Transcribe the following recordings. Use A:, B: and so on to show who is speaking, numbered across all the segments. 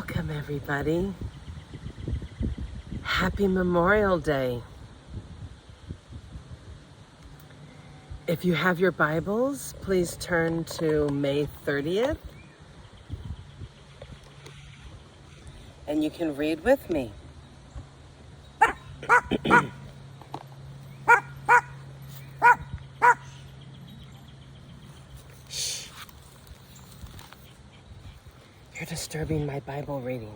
A: Welcome, everybody. Happy Memorial Day. If you have your Bibles, please turn to May 30th, and you can read with me. Shh. You're disturbing my Bible reading.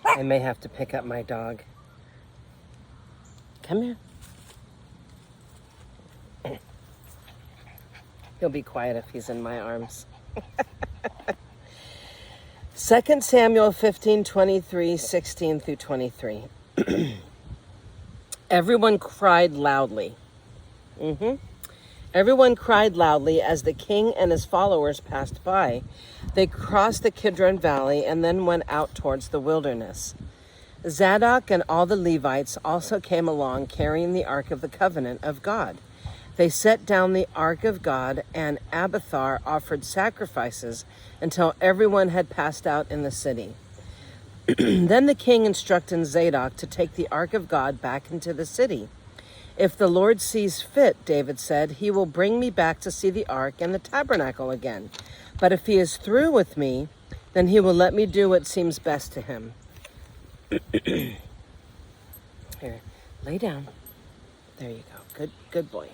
A: I may have to pick up my dog. Come here. He'll be quiet if he's in my arms. 2 Samuel 15:23, 16 through 23. Everyone cried loudly. Everyone cried loudly as the king and his followers passed by. They crossed the Kidron Valley and then went out towards the wilderness. Zadok and all the Levites also came along carrying the Ark of the Covenant of God. They set down the Ark of God, and Abiathar offered sacrifices until everyone had passed out in the city. Then the king instructed Zadok to take the Ark of God back into the city. If the Lord sees fit, David said, he will bring me back to see the ark and the tabernacle again. But if he is through with me, then he will let me do what seems best to him. Here, lay down. There you go. Good boy.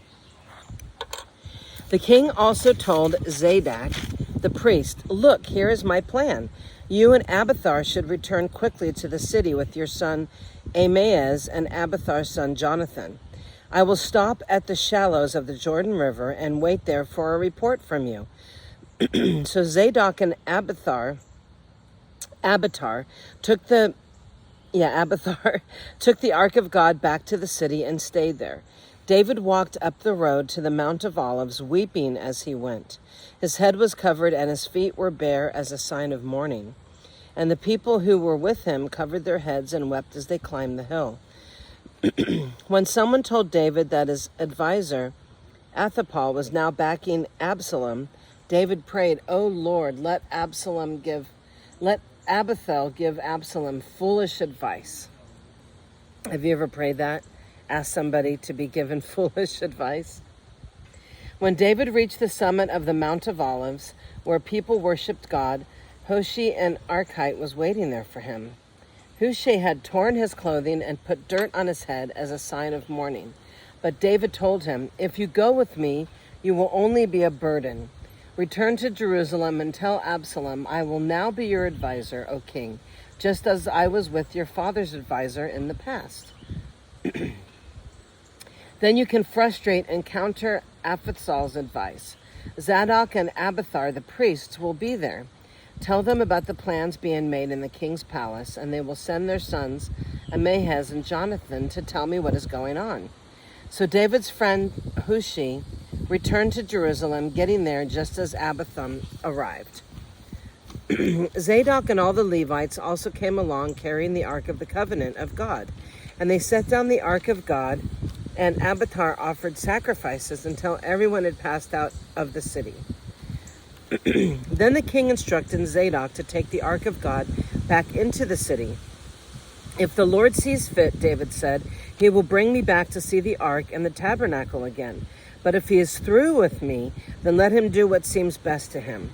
A: The king also told Zadok, the priest, "Look, here is my plan. You and Abiathar should return quickly to the city with your son Ahimaaz and Abiathar's son Jonathan. I will stop at the shallows of the Jordan River and wait there for a report from you." So Zadok and Abiathar took the Ark of God back to the city and stayed there. David walked up the road to the Mount of Olives, weeping as he went. His head was covered and his feet were bare as a sign of mourning. And the people who were with him covered their heads and wept as they climbed the hill. When someone told David that his advisor, Ahithophel, was now backing Absalom, David prayed, "O Lord, let Abiathar give Absalom foolish advice." Have you ever prayed that? Ask somebody to be given foolish advice? When David reached the summit of the Mount of Olives, where people worshipped God, Hushai and Archite was waiting there for him. Hushai had torn his clothing and put dirt on his head as a sign of mourning. But David told him, "If you go with me, you will only be a burden. Return to Jerusalem and tell Absalom, I will now be your advisor, O king, just as I was with your father's advisor in the past." Then you can frustrate and counter Ahithophel's advice. Zadok and Abiathar, the priests, will be there. Tell them about the plans being made in the king's palace, and they will send their sons, Ahimaaz and Jonathan, to tell me what is going on. So David's friend Hushai returned to Jerusalem, getting there just as Abiathar arrived. Zadok and all the Levites also came along carrying the Ark of the Covenant of God, and they set down the Ark of God, and Abiathar offered sacrifices until everyone had passed out of the city. Then the king instructed Zadok to take the Ark of God back into the city. "If the Lord sees fit," David said, "he will bring me back to see the Ark and the tabernacle again. But if he is through with me, then let him do what seems best to him."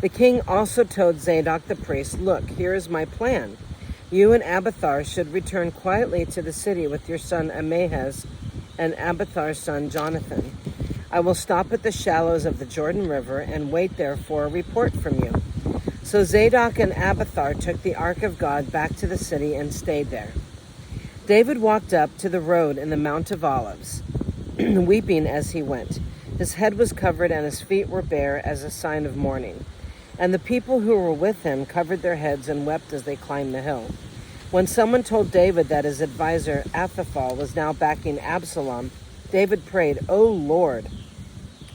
A: The king also told Zadok the priest, "Look, here is my plan. You and Abiathar should return quietly to the city with your son Ahimaaz and Abiathar's son Jonathan. I will stop at the shallows of the Jordan River and wait there for a report from you." So Zadok and Abiathar took the Ark of God back to the city and stayed there. David walked up to the road in the Mount of Olives, weeping as he went. His head was covered and his feet were bare as a sign of mourning. And the people who were with him covered their heads and wept as they climbed the hill. When someone told David that his advisor Ahithophel was now backing Absalom, David prayed, "O Lord,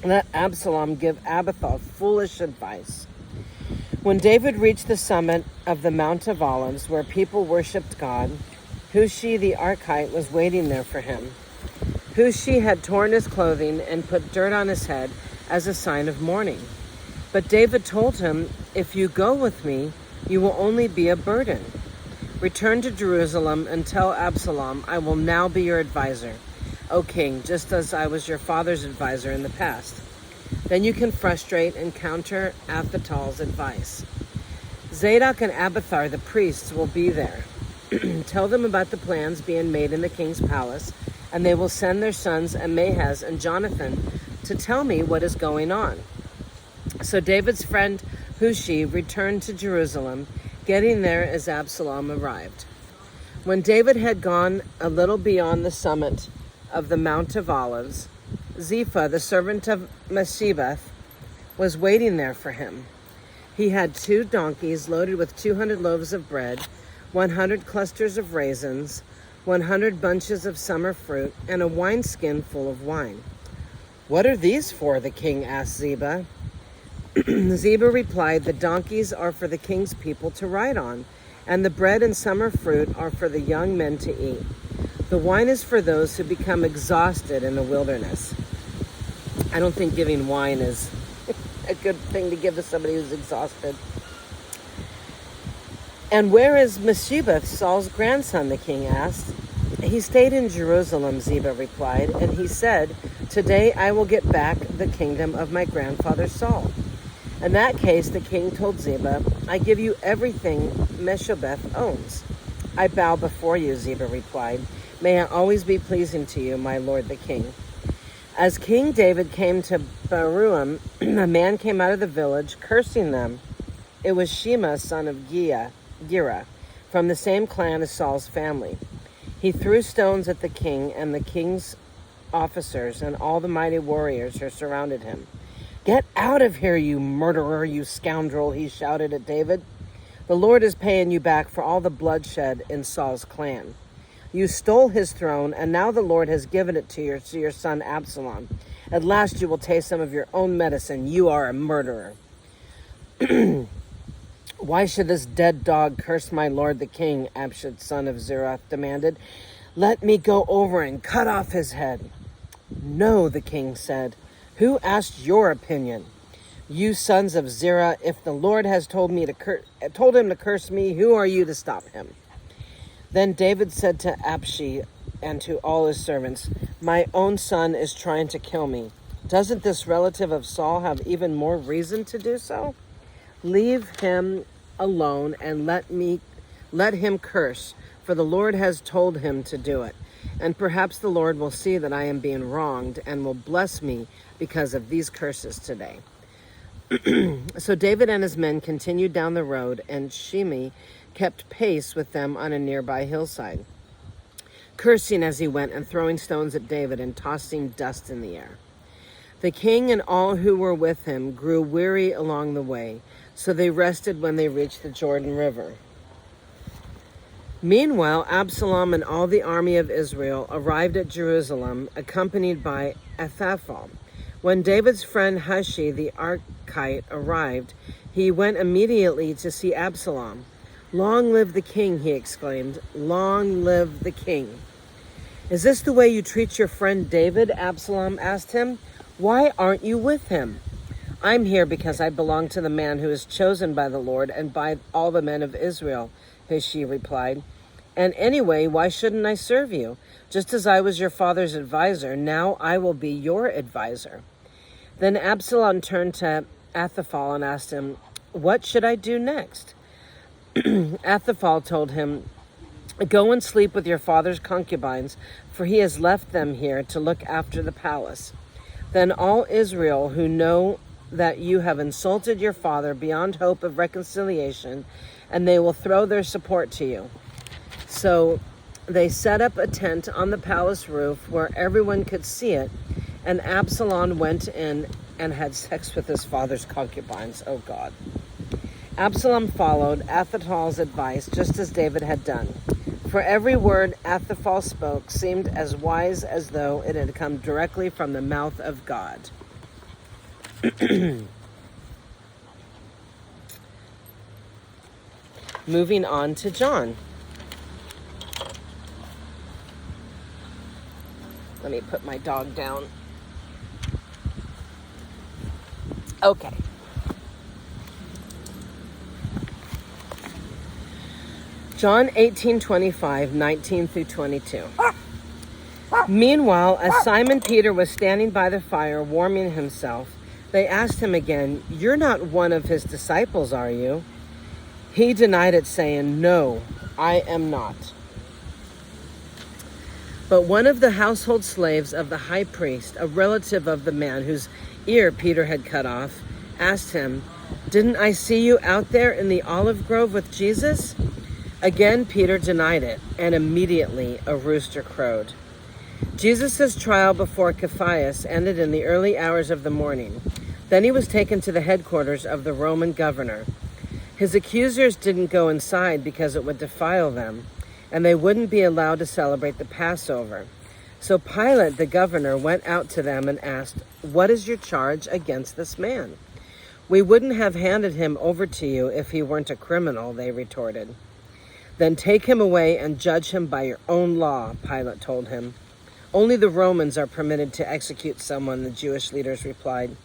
A: let Absalom give Abiathar foolish advice." When David reached the summit of the Mount of Olives, where people worshipped God, Hushai the Archite was waiting there for him. Hushai had torn his clothing and put dirt on his head as a sign of mourning. But David told him, "If you go with me, you will only be a burden. Return to Jerusalem and tell Absalom, I will now be your advisor, O king, just as I was your father's advisor in the past. Then you can frustrate and counter Ahithophel's advice. Zadok and Abiathar, the priests, will be there. Tell them about the plans being made in the king's palace, and they will send their sons Ahimahaz and Jonathan to tell me what is going on." So David's friend Hushi returned to Jerusalem, getting there as Absalom arrived. When David had gone a little beyond the summit of the Mount of Olives, Ziphah, the servant of Meshibeth, was waiting there for him. He had 2 donkeys loaded with 200 loaves of bread, 100 clusters of raisins, 100 bunches of summer fruit, and a wineskin full of wine. "What are these for?" the king asked Ziba. Ziba replied, "The donkeys are for the king's people to ride on, and the bread and summer fruit are for the young men to eat. The wine is for those who become exhausted in the wilderness." I don't think giving wine is a good thing to give to somebody who's exhausted. "And where is Meshibeth, Saul's grandson?" the king asked. "He stayed in Jerusalem," Ziba replied, "and he said, 'Today I will get back the kingdom of my grandfather Saul.'" In that case, the king told Ziba, "I give you everything Meshibeth owns." "I bow before you," Ziba replied. "May I always be pleasing to you, my lord the king." As King David came to Bahurim, a man came out of the village, cursing them. It was Shema, son of Gera, from the same clan as Saul's family. He threw stones at the king and the king's officers and all the mighty warriors who surrounded him. "Get out of here, you murderer, you scoundrel," he shouted at David. "The Lord is paying you back for all the bloodshed in Saul's clan. You stole his throne, and now the Lord has given it to your son Absalom. At last you will taste some of your own medicine. You are a murderer." "Why should this dead dog curse my lord the king?" Abishai, son of Zeruiah, demanded. "Let me go over and cut off his head." "No," the king said. "Who asked your opinion? You sons of Zeruiah, if the Lord has told him to curse me, who are you to stop him?" Then David said to Abishai and to all his servants, "My own son is trying to kill me. Doesn't this relative of Saul have even more reason to do so? Leave him alone and let him curse, for the Lord has told him to do it. And perhaps the Lord will see that I am being wronged and will bless me because of these curses today." So David and his men continued down the road, and Shimei kept pace with them on a nearby hillside, cursing as he went and throwing stones at David and tossing dust in the air. The king and all who were with him grew weary along the way, so they rested when they reached the Jordan River. Meanwhile, Absalom and all the army of Israel arrived at Jerusalem, accompanied by Ahithophel. When David's friend Hushi the Archite arrived, he went immediately to see Absalom. "Long live the king," he exclaimed. "Long live the king." "Is this the way you treat your friend David?" Absalom asked him. "Why aren't you with him?" "I'm here because I belong to the man who is chosen by the Lord and by all the men of Israel," Hushi replied. "And anyway, why shouldn't I serve you? Just as I was your father's advisor, now I will be your advisor." Then Absalom turned to Ahithophel and asked him, "What should I do next?" Ahithophel told him, "Go and sleep with your father's concubines, for he has left them here to look after the palace. Then all Israel who know that you have insulted your father beyond hope of reconciliation, and they will throw their support to you." So they set up a tent on the palace roof where everyone could see it, and Absalom went in and had sex with his father's concubines. Oh God. Absalom followed Ahithophel's advice just as David had done. For every word Ahithophel spoke seemed as wise as though it had come directly from the mouth of God. Moving on to John. Let me put my dog down. Okay. John 18:25, 19 through 22. Meanwhile, as Simon Peter was standing by the fire warming himself, they asked him again, "You're not one of his disciples, are you?" He denied it, saying, "No, I am not." But one of the household slaves of the high priest, a relative of the man whose ear Peter had cut off, asked him, "Didn't I see you out there in the olive grove with Jesus?" Again, Peter denied it, and immediately a rooster crowed. Jesus' trial before Caiaphas ended in the early hours of the morning. Then he was taken to the headquarters of the Roman governor. His accusers didn't go inside because it would defile them, and they wouldn't be allowed to celebrate the Passover. So Pilate, the governor, went out to them and asked, "What is your charge against this man?" "We wouldn't have handed him over to you if he weren't a criminal," they retorted. "Then take him away and judge him by your own law," Pilate told him. "Only the Romans are permitted to execute someone," the Jewish leaders replied.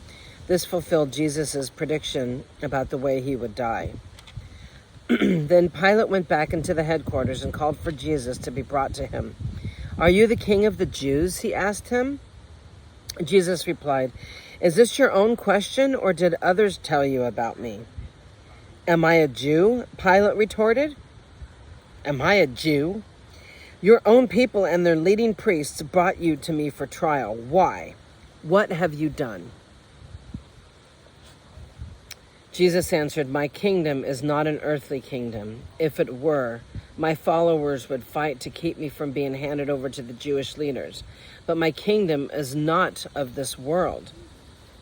A: This fulfilled Jesus' prediction about the way he would die. Then Pilate went back into the headquarters and called for Jesus to be brought to him. "Are you the king of the Jews?" he asked him. Jesus replied, "Is this your own question, or did others tell you about me?" "Am I a Jew?" Pilate retorted. "Am I a Jew? Your own people and their leading priests brought you to me for trial. Why? What have you done?" Jesus answered, "My kingdom is not an earthly kingdom. If it were, my followers would fight to keep me from being handed over to the Jewish leaders. But my kingdom is not of this world."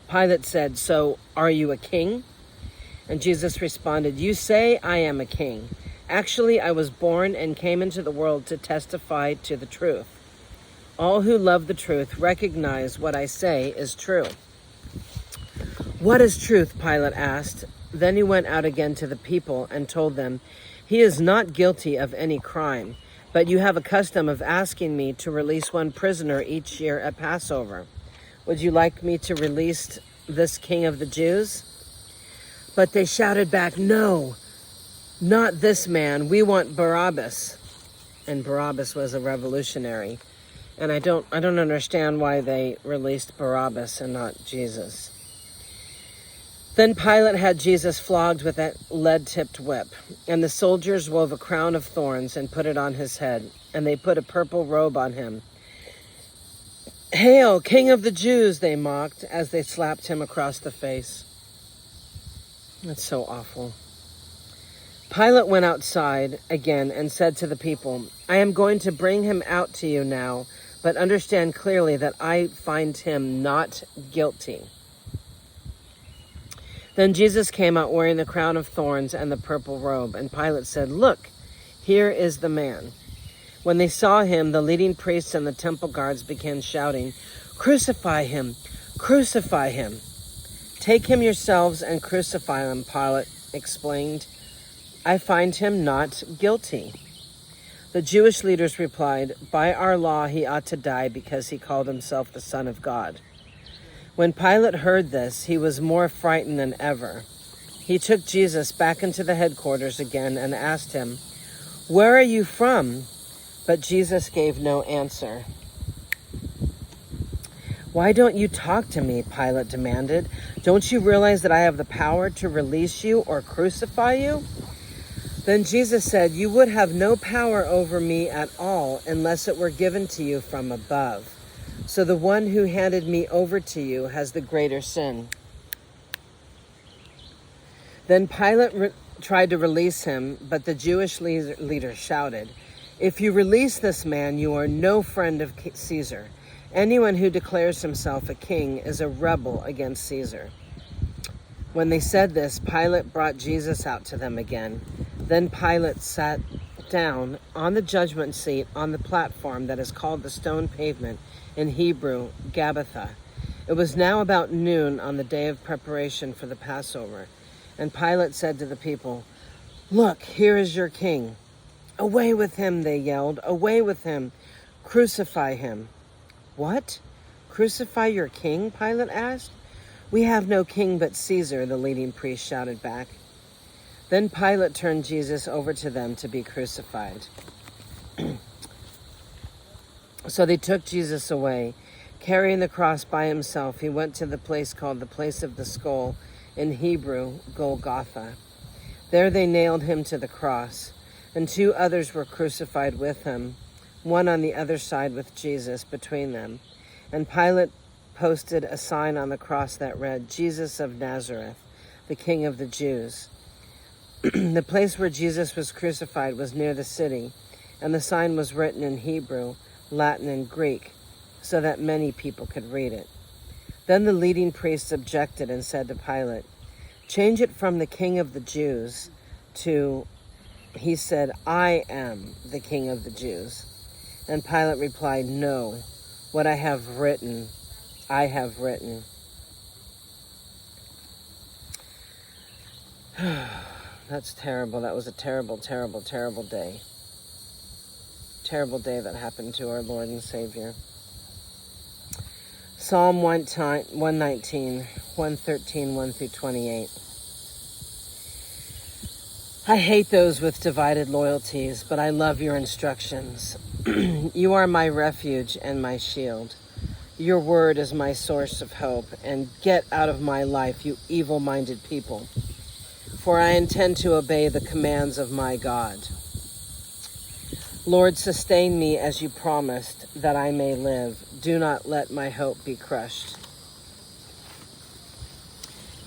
A: Pilate said, "So are you a king?" And Jesus responded, "You say I am a king. Actually, I was born and came into the world to testify to the truth. All who love the truth recognize what I say is true." "What is truth?" Pilate asked. Then he went out again to the people and told them, "He is not guilty of any crime, but you have a custom of asking me to release one prisoner each year at Passover. Would you like me to release this king of the Jews?" But they shouted back, "No, not this man. We want Barabbas." And Barabbas was a revolutionary. And I don't understand why they released Barabbas and not Jesus. Then Pilate had Jesus flogged with a lead-tipped whip, and the soldiers wove a crown of thorns and put it on his head, and they put a purple robe on him. "Hail, King of the Jews," they mocked as they slapped him across the face. That's so awful. Pilate went outside again and said to the people, "I am going to bring him out to you now, but understand clearly that I find him not guilty." Then Jesus came out wearing the crown of thorns and the purple robe, and Pilate said, "Look, here is the man." When they saw him, the leading priests and the temple guards began shouting, "Crucify him! Crucify him!" "Take him yourselves and crucify him," Pilate explained. "I find him not guilty." The Jewish leaders replied, "By our law he ought to die because he called himself the Son of God." When Pilate heard this, he was more frightened than ever. He took Jesus back into the headquarters again and asked him, "Where are you from?" But Jesus gave no answer. "Why don't you talk to me?" Pilate demanded. "Don't you realize that I have the power to release you or crucify you?" Then Jesus said, "You would have no power over me at all unless it were given to you from above. So the one who handed me over to you has the greater sin." Then Pilate tried to release him, but the Jewish leaders shouted, "If you release this man, you are no friend of Caesar. Anyone who declares himself a king is a rebel against Caesar." When they said this, Pilate brought Jesus out to them again. Then Pilate sat down on the judgment seat on the platform that is called the Stone Pavement, in Hebrew, Gabbatha. It was now about noon on the day of preparation for the Passover. And Pilate said to the people, "Look, here is your king." "Away with him," they yelled. "Away with him. Crucify him." "What? Crucify your king?" Pilate asked. "We have no king but Caesar," the leading priest shouted back. Then Pilate turned Jesus over to them to be crucified. So they took Jesus away. Carrying the cross by himself, he went to the place called the Place of the Skull, in Hebrew, Golgotha. There they nailed him to the cross, and 2 others were crucified with him, one on the other side with Jesus between them. And Pilate posted a sign on the cross that read, "Jesus of Nazareth, the King of the Jews." The place where Jesus was crucified was near the city, and the sign was written in Hebrew, Latin, and Greek, so that many people could read it. Then the leading priests objected and said to Pilate, "Change it from the King of the Jews to," he said, "I am the King of the Jews." And Pilate replied, "No, what I have written, I have written." That's terrible. That was a terrible, terrible, terrible day. Terrible day that happened to our Lord and Savior. Psalm 119, 113, 1 through 28. I hate those with divided loyalties, but I love your instructions. You are my refuge and my shield. Your word is my source of hope, and get out of my life, you evil-minded people. For I intend to obey the commands of my God. Lord, sustain me as you promised, that I may live. Do not let my hope be crushed.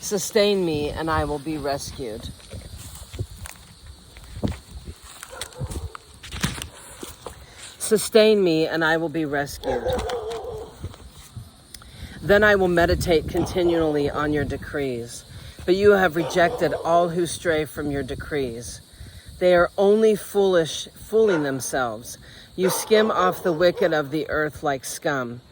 A: Sustain me, and I will be rescued. Sustain me, and I will be rescued. Then I will meditate continually on your decrees. But you have rejected all who stray from your decrees. They are only fooling themselves. You skim off the wicked of the earth like scum.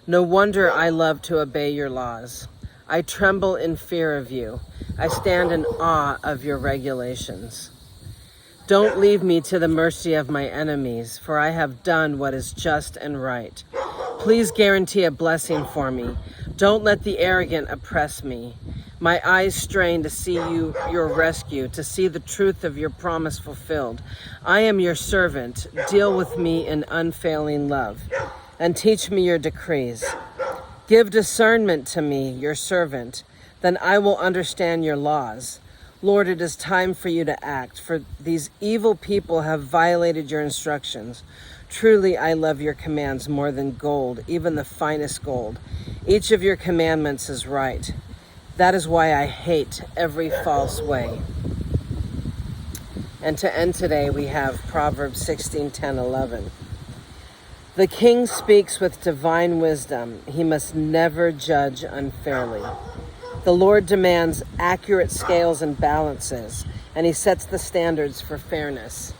A: No wonder I love to obey your laws. I tremble in fear of you. I stand in awe of your regulations. Don't leave me to the mercy of my enemies, for I have done what is just and right. Please guarantee a blessing for me. Don't let the arrogant oppress me. My eyes strain to see your rescue, to see the truth of your promise fulfilled. I am your servant. Deal with me in unfailing love, and teach me your decrees. Give discernment to me, your servant, then I will understand your laws. Lord, it is time for you to act, for these evil people have violated your instructions. Truly, I love your commands more than gold, even the finest gold. Each of your commandments is right. That is why I hate every false way. And to end today, we have Proverbs 16:10-11. The king speaks with divine wisdom. He must never judge unfairly. The Lord demands accurate scales and balances, and he sets the standards for fairness.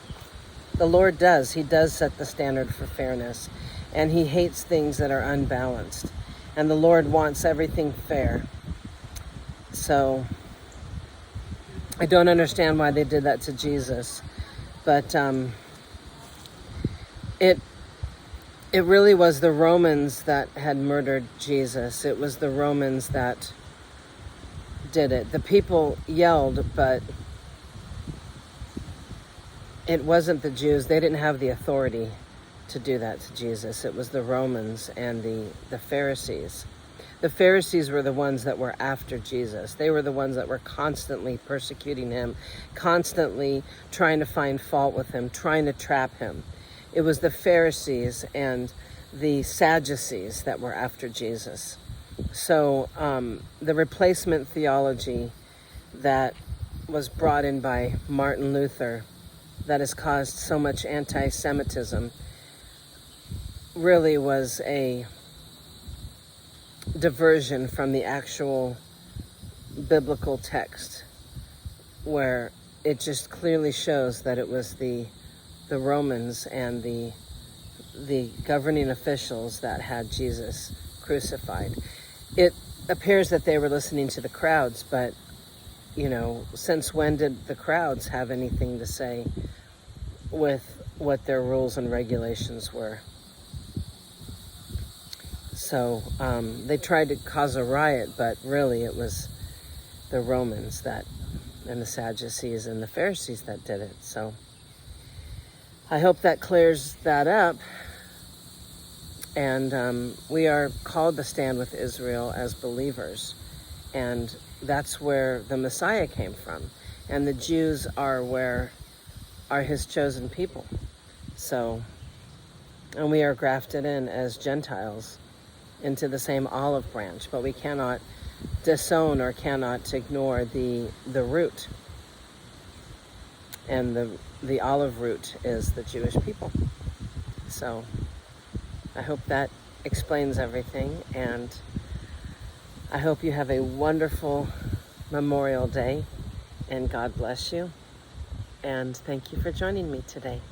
A: The Lord does. He does set the standard for fairness, and he hates things that are unbalanced. And the Lord wants everything fair. So I don't understand why they did that to Jesus, but it really was the Romans that had murdered Jesus. It was the Romans that did it. The people yelled, but it wasn't the Jews. They didn't have the authority to do that to Jesus. It was the Romans and the Pharisees. The Pharisees were the ones that were after Jesus. They were the ones that were constantly persecuting him, constantly trying to find fault with him, trying to trap him. It was the Pharisees and the Sadducees that were after Jesus. So the replacement theology that was brought in by Martin Luther, that has caused so much anti-Semitism, really was a diversion from the actual biblical text, where it just clearly shows that it was the Romans and the governing officials that had Jesus crucified. It appears that they were listening to the crowds, but since when did the crowds have anything to say with what their rules and regulations were? So they tried to cause a riot, but really it was the Romans that, and the Sadducees and the Pharisees that did it. So I hope that clears that up. And we are called to stand with Israel as believers. And that's where the Messiah came from. And the Jews are his chosen people. So, and we are grafted in as Gentiles into the same olive branch, but we cannot disown or cannot ignore the root. And the olive root is the Jewish people. So I hope that explains everything, and I hope you have a wonderful Memorial Day, and God bless you. And thank you for joining me today.